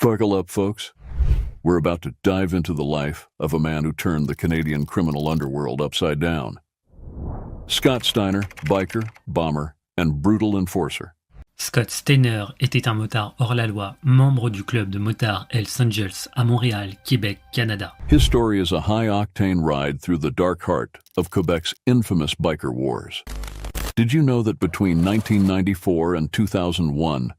Buckle up, folks. We're about to dive into the life of a man who turned the Canadian criminal underworld upside down. Scott Steinert, biker, bomber, and brutal enforcer. Scott Steinert était un motard hors-la-loi, membre du club de motards Hells Angels à Montréal, Québec, Canada. His story is a high-octane ride through the dark heart of Quebec's infamous biker wars. Did you know that between 1994 and 2001,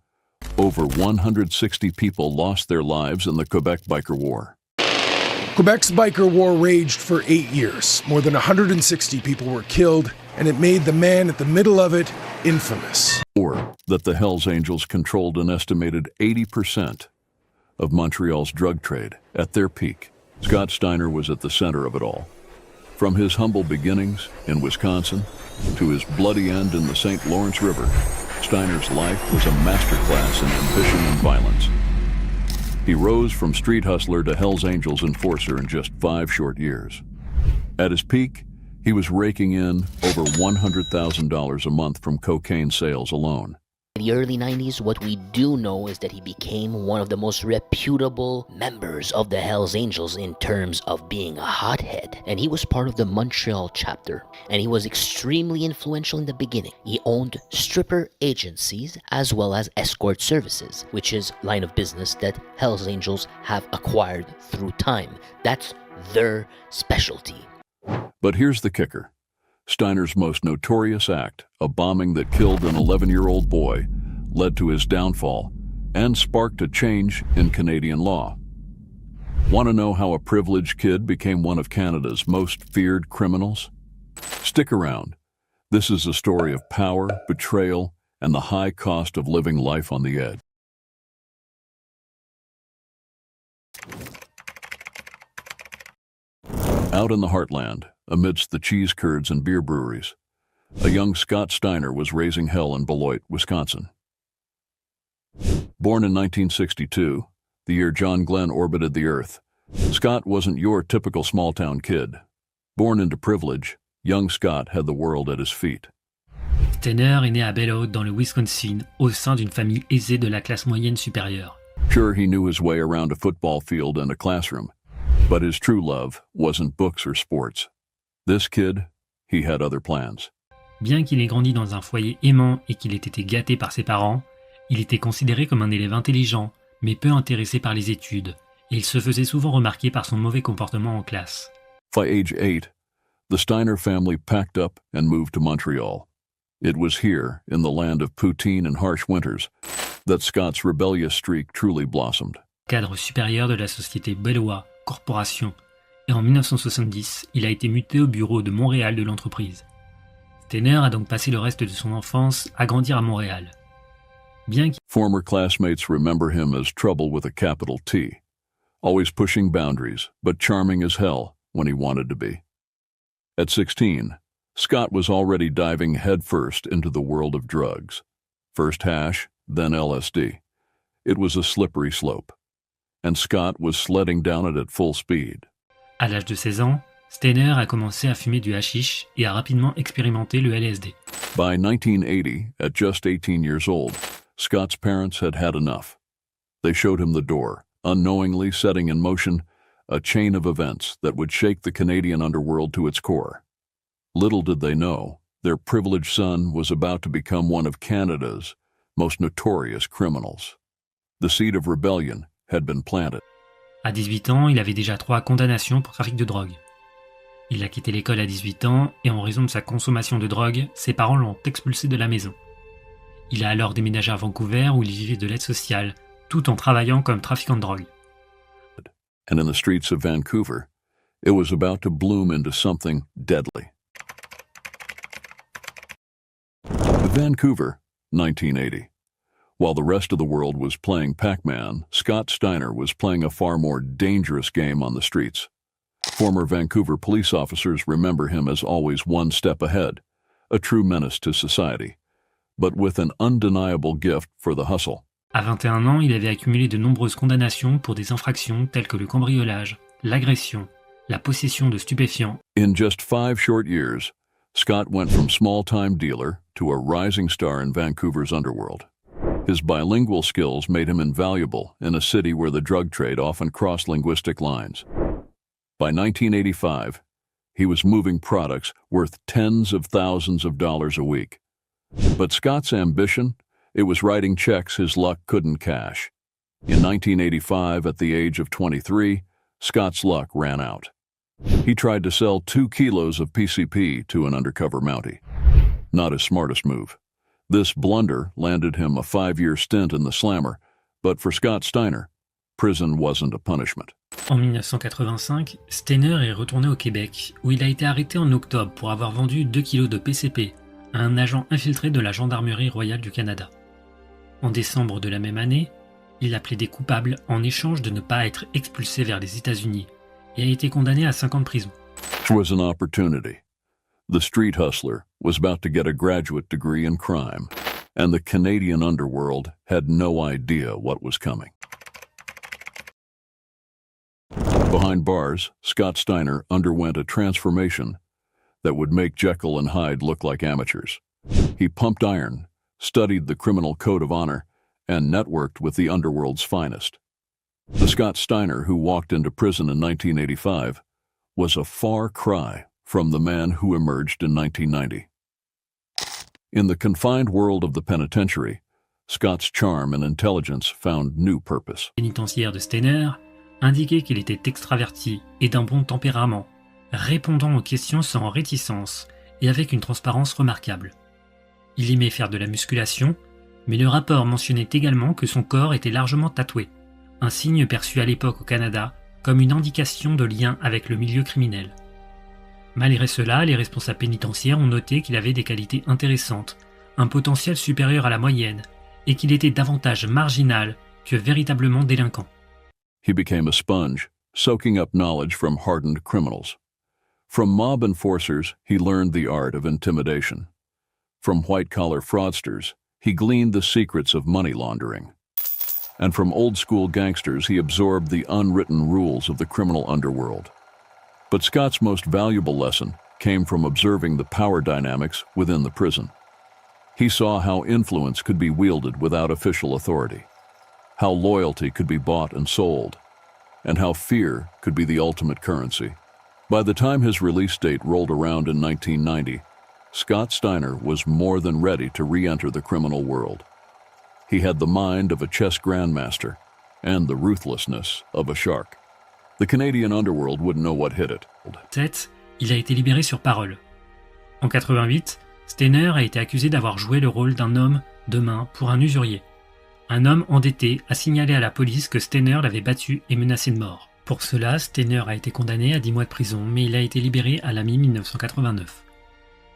over 160 people lost their lives in the Quebec Biker War? Quebec's biker war raged for 8 years. More than 160 people were killed, and it made the man at the middle of it infamous. Or that the Hells Angels controlled an estimated 80% of Montreal's drug trade at their peak. Scott Steinert was at the center of it all. From his humble beginnings in Wisconsin to his bloody end in the St. Lawrence River, Steinert's life was a masterclass in ambition and violence. He rose from street hustler to Hells Angels enforcer in just 5 short years. At his peak, he was raking in over $100,000 a month from cocaine sales alone. In the early 90s, what we do know is that he became one of the most reputable members of the Hells Angels in terms of being a hothead. And he was part of the Montreal chapter. And he was extremely influential in the beginning. He owned stripper agencies as well as escort services, which is line of business that Hells Angels have acquired through time. That's their specialty. But here's the kicker. Steinert's most notorious act, a bombing that killed an 11-year-old boy, led to his downfall and sparked a change in Canadian law. Want to know how a privileged kid became one of Canada's most feared criminals? Stick around. This is a story of power, betrayal, and the high cost of living life on the edge. Out in the heartland, amidst the cheese curds and beer breweries, a young Scott Steinert was raising hell in Beloit, Wisconsin. Born in 1962, the year John Glenn orbited the Earth, Scott wasn't your typical small-town kid. Born into privilege, young Scott had the world at his feet. Steinert est né à Beloit dans le Wisconsin, au sein d'une famille aisée de la classe moyenne supérieure. Sure, he knew his way around a football field and a classroom, but his true love wasn't books or sports. This kid, he had other plans. Bien qu'il ait grandi dans un foyer aimant et qu'il ait été gâté par ses parents, il était considéré comme un élève intelligent, mais peu intéressé par les études, et il se faisait souvent remarquer par son mauvais comportement en classe. By age 8, the Steinert family packed up and moved to Montreal. It was here, in the land of poutine and harsh winters, that Scott's rebellious streak truly blossomed. Cadre supérieur de la société Bellois Corporation, et en 1970, il a été muté au bureau de Montréal de l'entreprise. Steinert a donc passé le reste de son enfance à grandir à Montréal. Bien qu'il... Former classmates remember him as trouble with a capital T, always pushing boundaries, but charming as hell when he wanted to be. At 16, Scott was already diving headfirst into the world of drugs. First hash, then LSD. It was a slippery slope, and Scott was sledding down it at full speed. À l'âge de 16 ans, Steinert a commencé à fumer du hashish et a rapidement expérimenté le LSD. By 1980, at just 18 years old, Scott's parents had had enough. They showed him the door, unknowingly setting in motion a chain of events that would shake the Canadian underworld to its core. Little did they know, their privileged son was about to become one of Canada's most notorious criminals. The seed of rebellion had been planted. À 18 ans, il avait déjà 3 condamnations pour trafic de drogue. Il a quitté l'école à 18 ans et en raison de sa consommation de drogue, ses parents l'ont expulsé de la maison. Il a alors déménagé à Vancouver où il vivait de l'aide sociale, tout en travaillant comme trafiquant de drogue. And in the streets of Vancouver, it was about to bloom into something deadly. Vancouver, 1980. While the rest of the world was playing Pac-Man, Scott Steinert was playing a far more dangerous game on the streets. Former Vancouver police officers remember him as always one step ahead, a true menace to society, but with an undeniable gift for the hustle. À 21 ans, il avait accumulé de nombreuses condamnations pour des infractions telles que le cambriolage, l'agression, la possession de stupéfiants. In just 5 short years, Scott went from small-time dealer to a rising star in Vancouver's underworld. His bilingual skills made him invaluable in a city where the drug trade often crossed linguistic lines. By 1985, he was moving products worth tens of thousands of dollars a week. But Scott's ambition, it was writing checks his luck couldn't cash. In 1985, at the age of 23, Scott's luck ran out. He tried to sell 2 kilos of PCP to an undercover Mountie. Not his smartest move. This blunder landed him a 5-year stint in the slammer, but for Scott Steiner, prison wasn't a punishment. En 1985, Steinert est retourné au Québec, où il a été arrêté en octobre pour avoir vendu 2 kilos de PCP à un agent infiltré de la Gendarmerie royale du Canada. En décembre de la même année, il a plaidé coupable en échange de ne pas être expulsé vers les États-Unis et a été condamné à 5 ans de prison. It was an opportunity. The street hustler was about to get a graduate degree in crime, and the Canadian underworld had no idea what was coming. Behind bars, Scott Steiner underwent a transformation that would make Jekyll and Hyde look like amateurs. He pumped iron, studied the criminal code of honor, and networked with the underworld's finest. The Scott Steiner who walked into prison in 1985 was a far cry from the man who emerged in 1990. In the confined world of the penitentiary, Scott's charm and intelligence found new purpose. Pénitentiaire de Steinert indiquait qu'il était extraverti et d'un bon tempérament, répondant aux questions sans réticence et avec une transparence remarquable. Il aimait faire de la musculation, mais le rapport mentionnait également que son corps était largement tatoué, un signe perçu à l'époque au Canada comme une indication de lien avec le milieu criminel. Malgré cela, les responsables pénitentiaires ont noté qu'il avait des qualités intéressantes, un potentiel supérieur à la moyenne, et qu'il était davantage marginal que véritablement délinquant. He became a sponge, soaking up knowledge from hardened criminals. From mob enforcers, he learned the art of intimidation. From white-collar fraudsters, he gleaned the secrets of money laundering. And from old-school gangsters, he absorbed the unwritten rules of the criminal underworld. But Scott's most valuable lesson came from observing the power dynamics within the prison. He saw how influence could be wielded without official authority, how loyalty could be bought and sold, and how fear could be the ultimate currency. By the time his release date rolled around in 1990, Scott Steiner was more than ready to re-enter the criminal world. He had the mind of a chess grandmaster and the ruthlessness of a shark. The Canadian underworld wouldn't know what hit it. 7. Il a été libéré sur parole. En 88, Steinert a été accusé d'avoir joué le rôle d'un homme de main pour un usurier. Un homme endetté a signalé à la police que Steinert l'avait battu et menacé de mort. Pour cela, Steinert a été condamné à 10 mois de prison, mais il a été libéré à la mi-1989.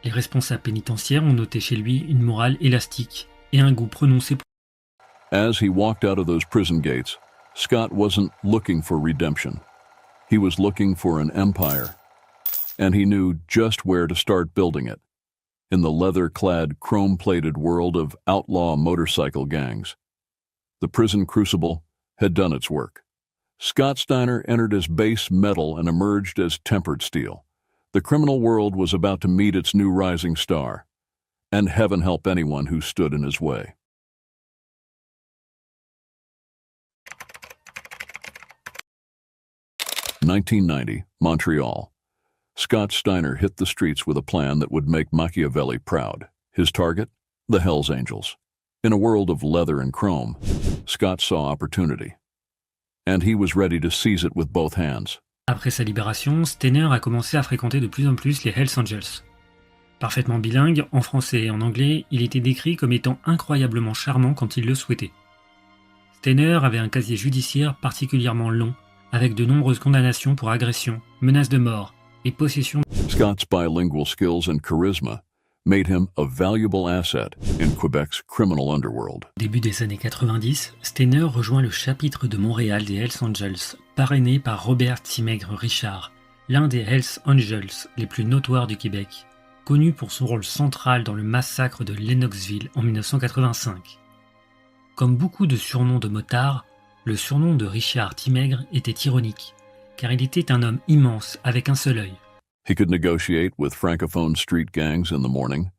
Les responsables pénitentiaires ont noté chez lui une morale élastique et un goût prononcé pour... As he walked out of those prison gates, Scott wasn't looking for redemption. He was looking for an empire, and he knew just where to start building it, in the leather-clad, chrome-plated world of outlaw motorcycle gangs. The prison crucible had done its work. Scott Steiner entered as base metal and emerged as tempered steel. The criminal world was about to meet its new rising star, and heaven help anyone who stood in his way. In 1990, Montreal. Scott Steiner hit the streets with a plan that would make Machiavelli proud. His target? The Hells Angels. In a world of leather and chrome, Scott saw opportunity, and he was ready to seize it with both hands. Après sa libération, Steinert a commencé à fréquenter de plus en plus les Hells Angels. Parfaitement bilingue, en français et en anglais, il était décrit comme étant incroyablement charmant quand il le souhaitait. Steinert avait un casier judiciaire particulièrement long, avec de nombreuses condamnations pour agression, menaces de mort et possession. Scott's bilingual skills and charisma made him a valuable asset in Quebec's criminal underworld. Au début des années 90, Steinert rejoint le chapitre de Montréal des Hells Angels, parrainé par Robert Timègre Richard, l'un des Hells Angels les plus notoires du Québec, connu pour son rôle central dans le massacre de Lennoxville en 1985. Comme beaucoup de surnoms de motards, le surnom de Richard Timègre était ironique, car il était un homme immense avec un seul œil. He could negotiate with francophone street gangs in the morning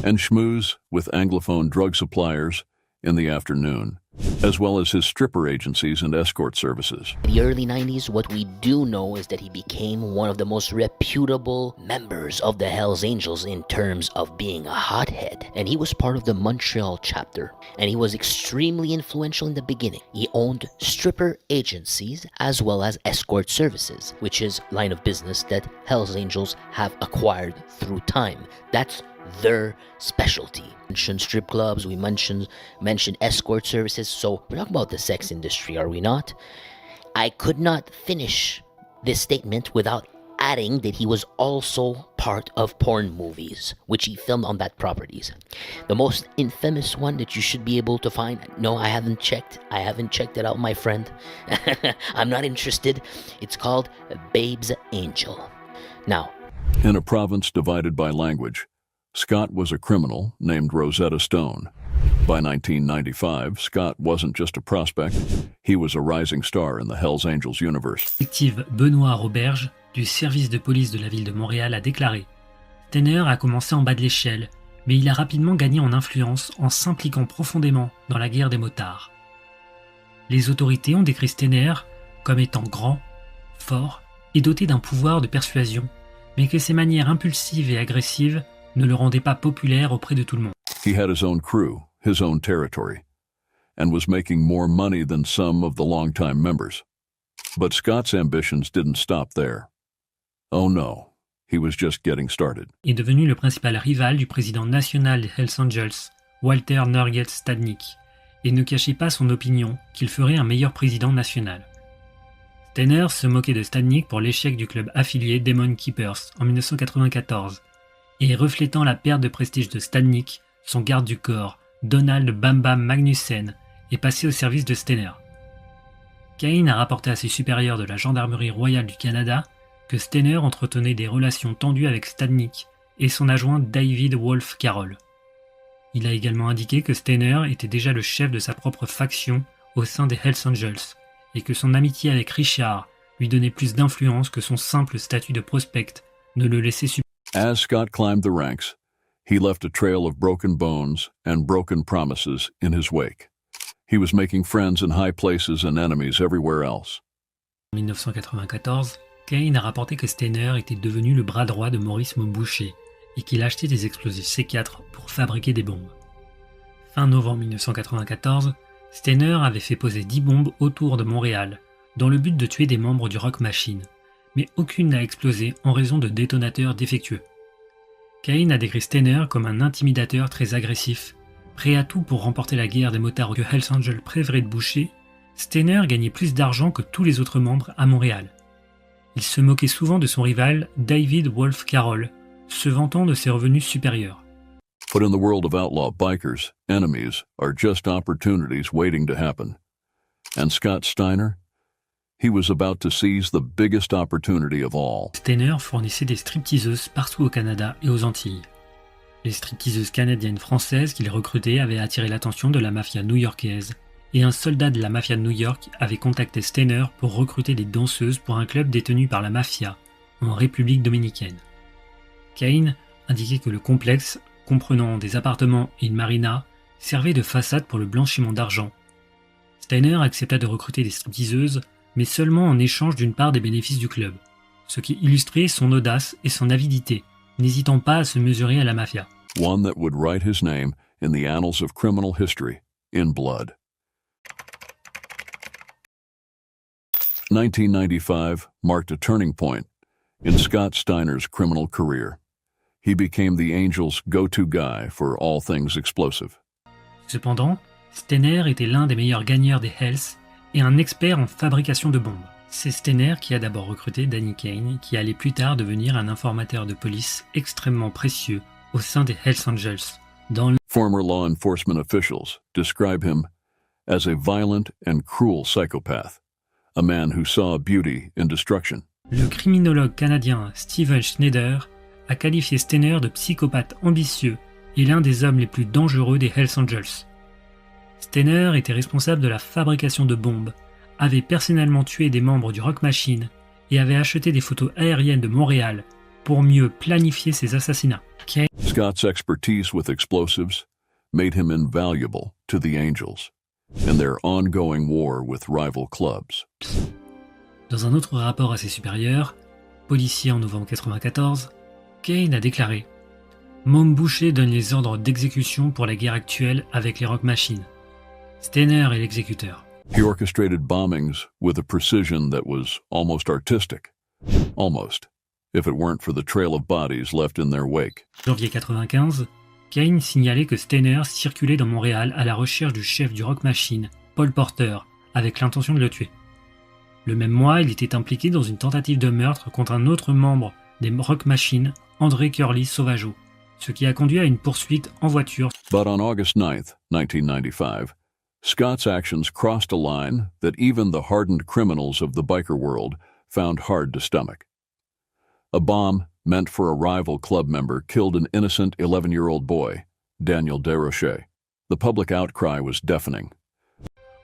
and schmooze with anglophone drug suppliers in the afternoon, as well as his stripper agencies and escort services. In the early 90s, what we do know is that he became one of the most reputable members of the Hells Angels in terms of being a hothead. And he was part of the Montreal chapter. And he was extremely influential in the beginning. He owned stripper agencies as well as escort services, which is line of business that Hells Angels have acquired through time. That's their specialty. We mentioned strip clubs, we mentioned escort services, so we're talking about the sex industry, are we not? I could not finish this statement without adding that he was also part of porn movies, which he filmed on that properties. The most infamous one that you should be able to find, no, I haven't checked it out, my friend. I'm not interested. It's called Babe's Angel. Now, In a province divided by language, Scott was a criminal named Rosetta Stone. By 1995, Scott wasn't just a prospect, he was a rising star in the Hells Angels universe. Détective Benoît Roberge, du service de police de la ville de Montréal, a déclaré « Steinert a commencé en bas de l'échelle, mais il a rapidement gagné en influence en s'impliquant profondément dans la guerre des motards. Les autorités ont décrit Steinert comme étant grand, fort et doté d'un pouvoir de persuasion, mais que ses manières impulsives et agressives ne le rendaient pas populaire auprès de tout le monde. He had his own crew, his own territory, and was making more money than some of the longtime members. But Scott's ambitions didn't stop there. Oh no, he was just getting started. Est devenu le principal rival du président national des Hells Angels, Walter Nugget Stadnick, et ne cachait pas son opinion qu'il ferait un meilleur président national. Steinert se moquait de Stadnick pour l'échec du club affilié Demon Keepers en 1994, et reflétant la perte de prestige de Stadnick, son garde du corps, Donald Bam Bam Magnussen, est passé au service de Steinert. Cain a rapporté à ses supérieurs de la Gendarmerie royale du Canada que Steinert entretenait des relations tendues avec Stadnick et son adjoint David Wolf Carroll. Il a également indiqué que Steinert était déjà le chef de sa propre faction au sein des Hells Angels et que son amitié avec Richard lui donnait plus d'influence que son simple statut de prospect ne le laissait supporter. As Scott climbed the ranks, he left a trail of broken bones and broken promises in his wake. He was making friends in high places and enemies everywhere else. En 1994, Cain a rapporté que Steinert était devenu le bras droit de Maurice Boucher et qu'il achetait des explosifs C4 pour fabriquer des bombes. Fin novembre 1994, Steinert avait fait poser 10 bombes autour de Montréal, dans le but de tuer des membres du Rock Machine, mais aucune n'a explosé en raison de détonateurs défectueux. Cain a décrit Steinert comme un intimidateur très agressif, prêt à tout pour remporter la guerre des motards que Hells Angels préférait de boucher. Steinert gagnait plus d'argent que tous les autres membres à Montréal. Il se moquait souvent de son rival David Wolf Carroll, se vantant de ses revenus supérieurs. But in the world of outlaw bikers, enemies are just opportunities waiting to happen. And Scott Steiner? He was about to seize the biggest opportunity of all. Steinert fournissait des stripteaseuses partout au Canada et aux Antilles. Les stripteaseuses canadiennes françaises qu'il recrutait avaient attiré l'attention de la mafia new-yorkaise, et un soldat de la mafia de New York avait contacté Steinert pour recruter des danseuses pour un club détenu par la mafia, en République dominicaine. Cain indiquait que le complexe, comprenant des appartements et une marina, servait de façade pour le blanchiment d'argent. Steinert accepta de recruter des stripteaseuses, mais seulement en échange d'une part des bénéfices du club, ce qui illustrait son audace et son avidité, n'hésitant pas à se mesurer à la mafia. One that would write his name in the annals of criminal history, in blood. 1995 marked a turning point in Scott Steiner's criminal career. He became the Angels' go-to guy for all things explosive. Cependant, Steinert était l'un des meilleurs gagneurs des Hells et un expert en fabrication de bombes. C'est Steinert qui a d'abord recruté Danny Cain, qui allait plus tard devenir un informateur de police extrêmement précieux au sein des Hells Angels. Former law enforcement officials describe him as a violent and cruel psychopath, a man who saw beauty in destruction. Le criminologue canadien Steven Schneider a qualifié Steinert de psychopathe ambitieux et l'un des hommes les plus dangereux des Hells Angels. Steinert était responsable de la fabrication de bombes, avait personnellement tué des membres du Rock Machine et avait acheté des photos aériennes de Montréal pour mieux planifier ses assassinats. Scott's expertise with explosives made him invaluable to the Angels in their ongoing war with rival clubs. Dans un autre rapport assez supérieur, policier en novembre 1994, Kane a déclaré « Mom Boucher donne les ordres d'exécution pour la guerre actuelle avec les Rock Machines. Steiner est l'exécuteur. » He orchestrated bombings with a precision that was almost artistic. Almost, if it weren't for the trail of bodies left in their wake. Janvier 1995, Kane signalait que Steiner circulait dans Montréal à la recherche du chef du Rock Machine, Paul Porter, avec l'intention de le tuer. Le même mois, il était impliqué dans une tentative de meurtre contre un autre membre des Rock Machine, André Curly Sauvageau, ce qui a conduit à une poursuite en voiture. But on August 9th, 1995, Scott's actions crossed a line that even the hardened criminals of the biker world found hard to stomach. A bomb meant for a rival club member killed an innocent 11-year-old boy, Daniel Desrochers. The public outcry was deafening.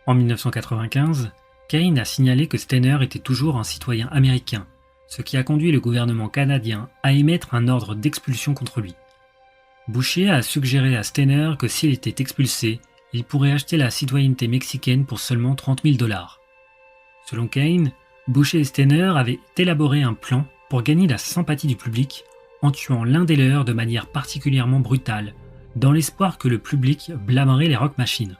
En 1995, Kane a signalé que Steiner était toujours un citoyen américain, ce qui a conduit le gouvernement canadien à émettre un ordre d'expulsion contre lui. Boucher a suggéré à Steiner que s'il était expulsé, il pourrait acheter la citoyenneté mexicaine pour seulement $30,000. Selon Kane, Boucher et Steiner avaient élaboré un plan pour gagner la sympathie du public en tuant l'un des leurs de manière particulièrement brutale, dans l'espoir que le public blâmerait les Rock Machines.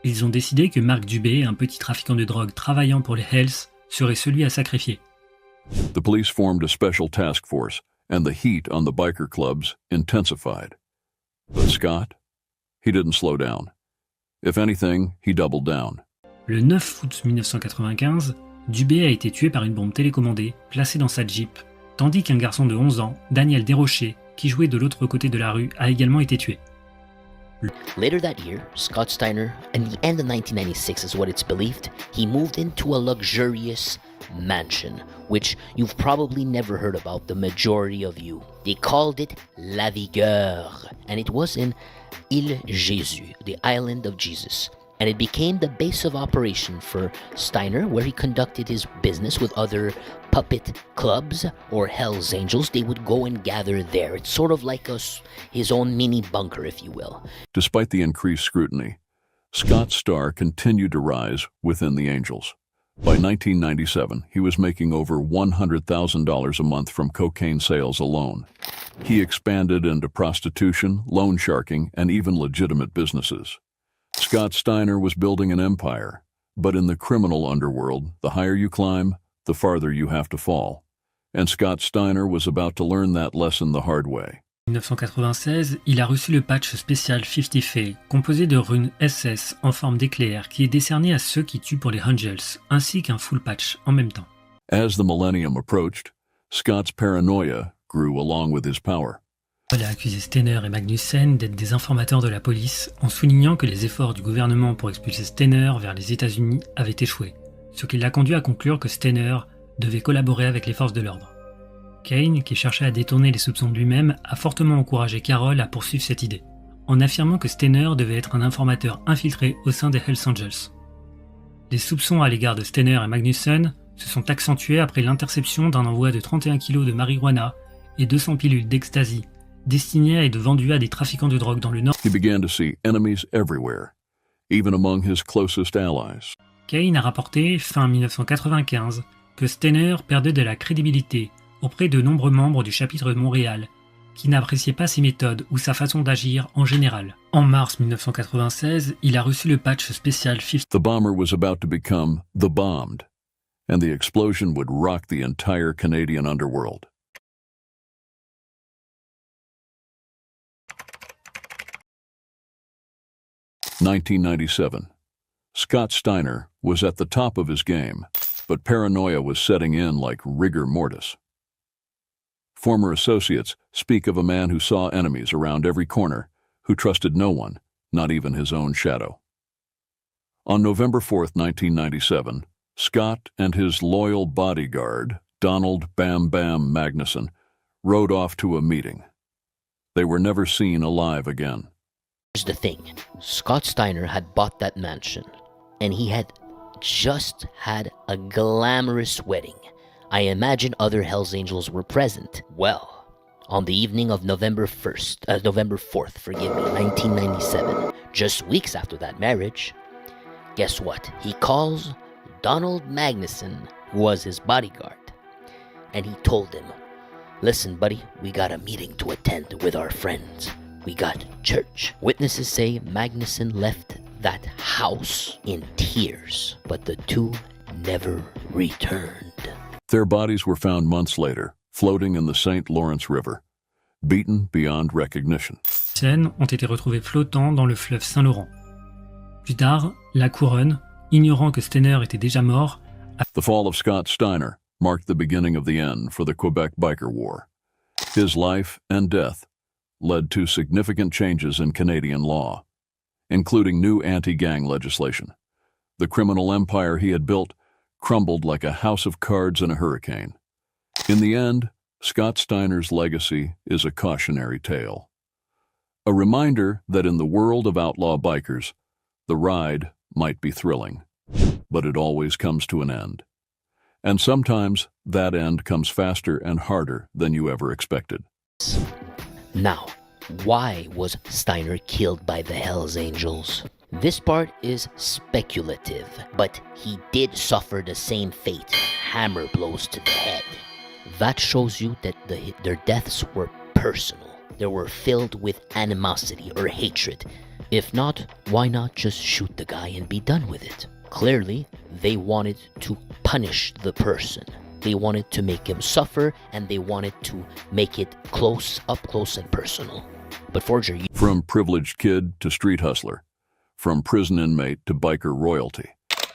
Ils ont décidé que Marc Dubé, un petit trafiquant de drogue travaillant pour les Hells, serait celui à sacrifier. The police formed a special task force, and the heat on the biker clubs intensified. But Scott? He didn't slow down. If anything, he doubled down. Le 9 août 1995, Dubé a été tué par une bombe télécommandée placée dans sa Jeep, tandis qu'un garçon de 11 ans, Daniel Desrochers, qui jouait de l'autre côté de la rue, a également été tué. Later that year, Scott Steiner, in the end of 1996 is what it's believed, he moved into a luxurious mansion, which you've probably never heard about, the majority of you. They called it La Vigueur, and it was in Île Jésus, the island of Jesus. And it became the base of operation for Steiner, where he conducted his business with other puppet clubs or Hell's Angels. They would go and gather there. It's sort of like his own mini bunker, if you will. Despite the increased scrutiny, Scott's star continued to rise within the Angels. By 1997, he was making over $100,000 a month from cocaine sales alone. He expanded into prostitution, loan sharking, and even legitimate businesses. Scott Steiner was building an empire, but in the criminal underworld, the higher you climb, the farther you have to fall. And Scott Steiner was about to learn that lesson the hard way. En 1996, il a reçu le patch spécial 50 Fae, composé de runes SS en forme d'éclair qui est décerné à ceux qui tuent pour les Angels, ainsi qu'un full patch en même temps. As the millennium approached, Scott's paranoia grew along with his power. Il a accusé Steiner et Magnussen d'être des informateurs de la police en soulignant que les efforts du gouvernement pour expulser Steiner vers les États-Unis avaient échoué, ce qui l'a conduit à conclure que Steiner devait collaborer avec les forces de l'ordre. Kane, qui cherchait à détourner les soupçons de lui-même, a fortement encouragé Carroll à poursuivre cette idée, en affirmant que Steiner devait être un informateur infiltré au sein des Hells Angels. Les soupçons à l'égard de Steiner et Magnussen se sont accentués après l'interception d'un envoi de 31 kg de marijuana et 200 pilules d'ecstasy destinées à être vendues à des trafiquants de drogue dans le Nord. He began to see enemies everywhere, even among his closest allies. Kane a rapporté, fin 1995, que Steiner perdait de la crédibilité auprès de nombreux membres du chapitre de Montréal, qui n'appréciaient pas ses méthodes ou sa façon d'agir en général. En mars 1996, il a reçu le patch spécial 50. The bomber was about to become the bombed, and the explosion would rock the entire Canadian underworld. (1997). Scott Steiner was at the top of his game, but paranoia was setting in like rigor mortis. Former associates speak of a man who saw enemies around every corner, who trusted no one, not even his own shadow. On November 4th, 1997, Scott and his loyal bodyguard, Donald Bam Bam Magnuson, rode off to a meeting. They were never seen alive again. Here's the thing. Scott Steiner had bought that mansion, and he had just had a glamorous wedding. I imagine other Hells Angels were present. Well, On the evening of November 4th, 1997, just weeks after that marriage, guess what? He calls Donald Magnuson, who was his bodyguard, and he told him, "Listen, buddy, we got a meeting to attend with our friends. We got church." Witnesses say Magnuson left that house in tears, but the two never returned. Their bodies were found months later, floating in the St. Lawrence River, beaten beyond recognition. Les scènes ont été retrouvées flottant dans le fleuve Saint-Laurent. Plus tard, la couronne, ignorant que Steinert était déjà mort, The fall of Scott Steiner marked the beginning of the end for the Quebec Biker War. His life and death led to significant changes in Canadian law, including new anti-gang legislation. The criminal empire he had built crumbled like a house of cards in a hurricane. In the end, Scott Steiner's legacy is a cautionary tale. A reminder that in the world of outlaw bikers, the ride might be thrilling, but it always comes to an end. And sometimes that end comes faster and harder than you ever expected. Now, why was Steiner killed by the Hells Angels? This part is speculative, but he did suffer the same fate, hammer blows to the head. That shows you that their deaths were personal. They were filled with animosity or hatred. If not, why not just shoot the guy and be done with it? Clearly, they wanted to punish the person. They wanted to make him suffer, and they wanted to make it up close and personal. But Forger, From privileged kid to street hustler, from prison inmate to biker royalty,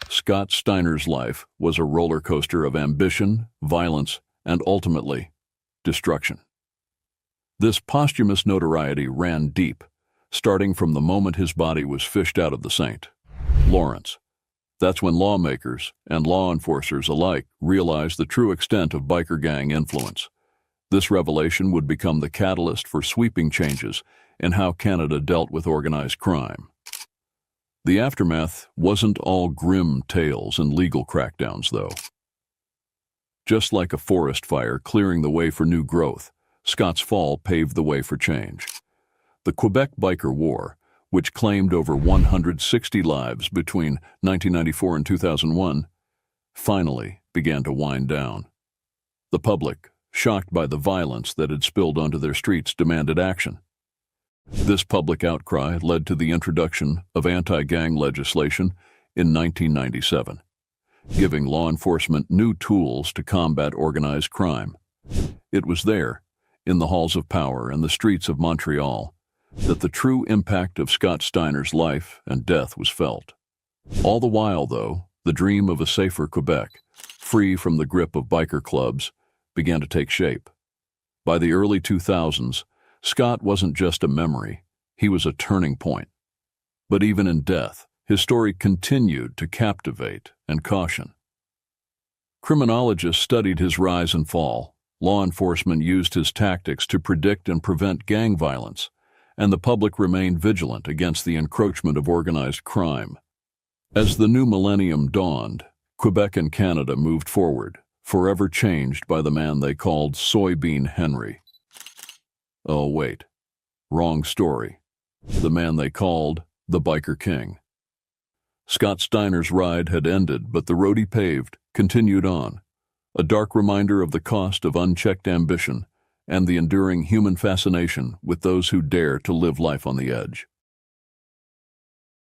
Scott Steiner's life was a roller coaster of ambition, violence, and ultimately, destruction. This posthumous notoriety ran deep, starting from the moment his body was fished out of the St. Lawrence. That's when lawmakers and law enforcers alike realized the true extent of biker gang influence. This revelation would become the catalyst for sweeping changes in how Canada dealt with organized crime. The aftermath wasn't all grim tales and legal crackdowns, though. Just like a forest fire clearing the way for new growth, Scott's fall paved the way for change. The Quebec Biker War, which claimed over 160 lives between 1994 and 2001, finally began to wind down. The public, shocked by the violence that had spilled onto their streets, demanded action. This public outcry led to the introduction of anti-gang legislation in 1997, giving law enforcement new tools to combat organized crime. It was there, in the halls of power and the streets of Montreal, that the true impact of Scott Steiner's life and death was felt. All the while, though, the dream of a safer Quebec, free from the grip of biker clubs, began to take shape. By the early 2000s, Scott wasn't just a memory, he was a turning point. But even in death, his story continued to captivate and caution. Criminologists studied his rise and fall, law enforcement used his tactics to predict and prevent gang violence, and the public remained vigilant against the encroachment of organized crime. As the new millennium dawned, Quebec and Canada moved forward, forever changed by the man they called Soybean Henry. Oh, wait. Wrong story. The man they called the Biker King. Scott Steiner's ride had ended, but the road he paved continued on, a dark reminder of the cost of unchecked ambition and the enduring human fascination with those who dare to live life on the edge.